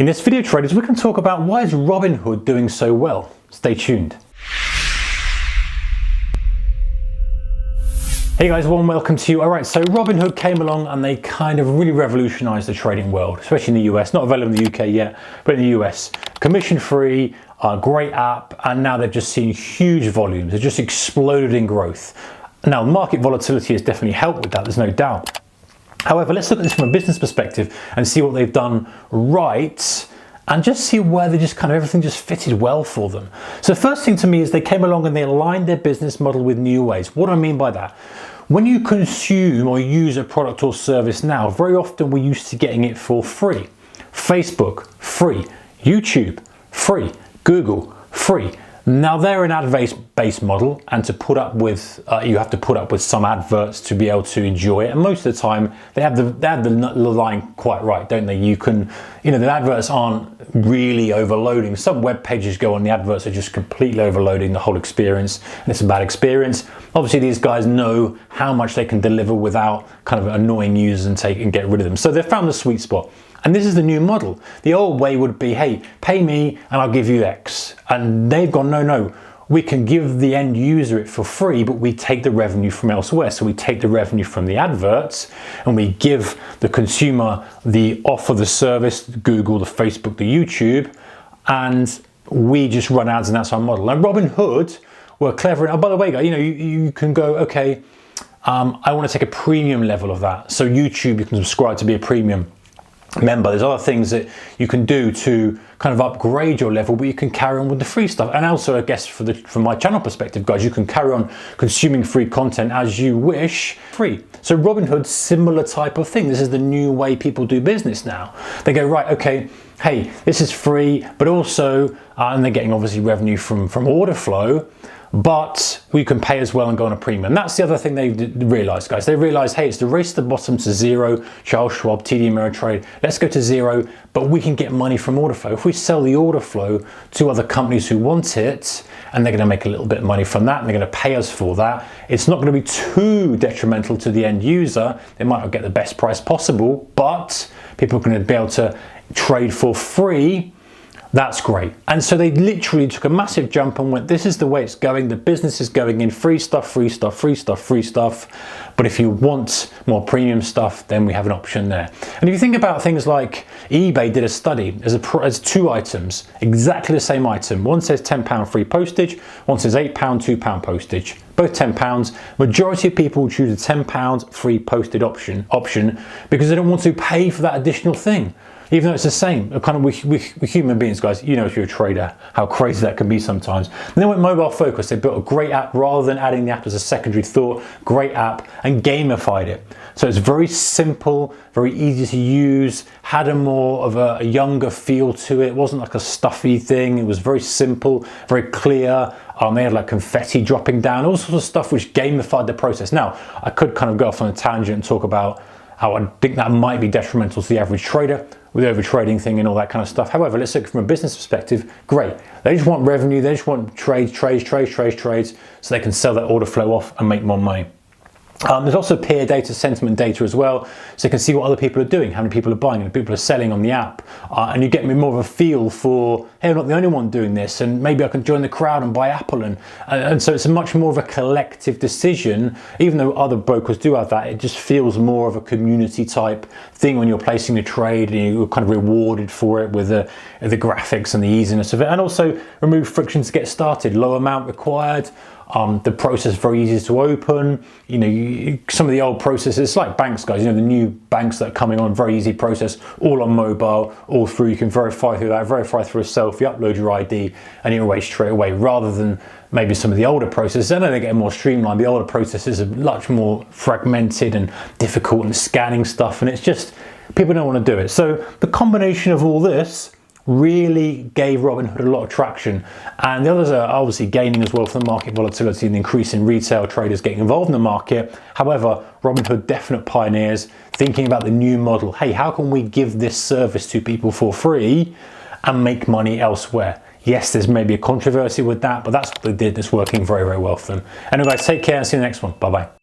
In this video, traders, we can talk about why is Robinhood doing so well. Stay tuned. Hey guys, warm welcome to you. All right, so Robinhood came along and they kind of really revolutionized the trading world, especially in the US. Not available in the UK yet, but in the US. Commission-free, great app, and now they've just seen huge volumes. They've just exploded in growth. Now, market volatility has definitely helped with that, there's no doubt. However, let's look at this from a business perspective and see what they've done right and just see where they just kind of everything just fitted well for them. So the first thing to me is they came along and they aligned their business model with new ways. What do I mean by that? When you consume or use a product or service now, very often we're used to getting it for free. Facebook, free. YouTube, free. Google, free. Now they're an ad-based model, and to put up with, you have to put up with some adverts to be able to enjoy it. And most of the time, they have the line quite right, don't they? You can, the adverts aren't really overloading. Some web pages go on, the adverts are just completely overloading the whole experience, and it's a bad experience. Obviously, these guys know how much they can deliver without kind of annoying users and get rid of them. So they've found the sweet spot. And this is the new model. The old way would be, hey, pay me and I'll give you X. And they've gone, no, we can give the end user it for free, but we take the revenue from elsewhere. So we take the revenue from the adverts and we give the consumer the offer, the service, Google, the Facebook, the YouTube, and we just run ads, and that's our model. And Robinhood were clever. Oh, by the way, guys, you can go, okay, I want to take a premium level of that. So YouTube, you can subscribe to be a premium member. There's other things that you can do to kind of upgrade your level, but you can carry on with the free stuff. And also, I guess from my channel perspective, guys, you can carry on consuming free content as you wish, free. So Robinhood, similar type of thing. This is the new way people do business now. They go, right, okay, hey, this is free, but also, and they're getting obviously revenue from order flow, but we can pay as well and go on a premium. That's the other thing they realized, guys. They realized, hey, it's the race to the bottom to zero. Charles Schwab, TD Ameritrade, let's go to zero, but we can get money from order flow. If we sell the order flow to other companies who want it, and they're gonna make a little bit of money from that, and they're gonna pay us for that, it's not gonna be too detrimental to the end user. They might not get the best price possible, but people are gonna be able to trade for free. That's great. And so they literally took a massive jump and went, this is the way it's going. The business is going in free stuff, free stuff, free stuff, free stuff. But if you want more premium stuff, then we have an option there. And if you think about things like eBay did a study, as two items, exactly the same item. One says £10 free postage, one says £8, £2 postage. Both £10. Majority of people choose a £10 free posted option because they don't want to pay for that additional thing. Even though it's the same, kind of we're human beings, guys. You know, if you're a trader, how crazy that can be sometimes. And they went mobile focused. They built a great app rather than adding the app as a secondary thought. Great app, and gamified it. So it's very simple, very easy to use. Had a more of a younger feel to it. It wasn't like a stuffy thing. It was very simple, very clear. They had like confetti dropping down, all sorts of stuff which gamified the process. Now, I could kind of go off on a tangent and talk about how I think that might be detrimental to the average trader with the overtrading thing and all that kind of stuff. However, let's look from a business perspective, great. They just want revenue, they just want trades, so they can sell that order flow off and make more money. There's also peer data, sentiment data as well, so you can see what other people are doing, how many people are buying, and people are selling on the app. And you get more of a feel for, hey, I'm not the only one doing this, and maybe I can join the crowd and buy Apple. And so it's a much more of a collective decision. Even though other brokers do have that, it just feels more of a community type thing when you're placing the trade, and you're kind of rewarded for it with the graphics and the easiness of it. And also remove friction to get started, low amount required. The process very easy to open. Some of the old processes, like banks, guys, the new banks that are coming on, very easy process, all on mobile, all through. You can verify through that, verify through a selfie, upload your ID, and you're away straight away, rather than maybe some of the older processes. I know they're getting more streamlined. The older processes are much more fragmented and difficult and scanning stuff, and it's just, people don't want to do it. So the combination of all this really gave Robinhood a lot of traction, and the others are obviously gaining as well from the market volatility and the increase in retail traders getting involved in the market. However, Robinhood, definite pioneers, thinking about the new model. Hey, how can we give this service to people for free and make money elsewhere? Yes, there's maybe a controversy with that, but that's what they did. That's working very, very well for them. Anyway, guys, take care and see you in the next one. Bye-bye.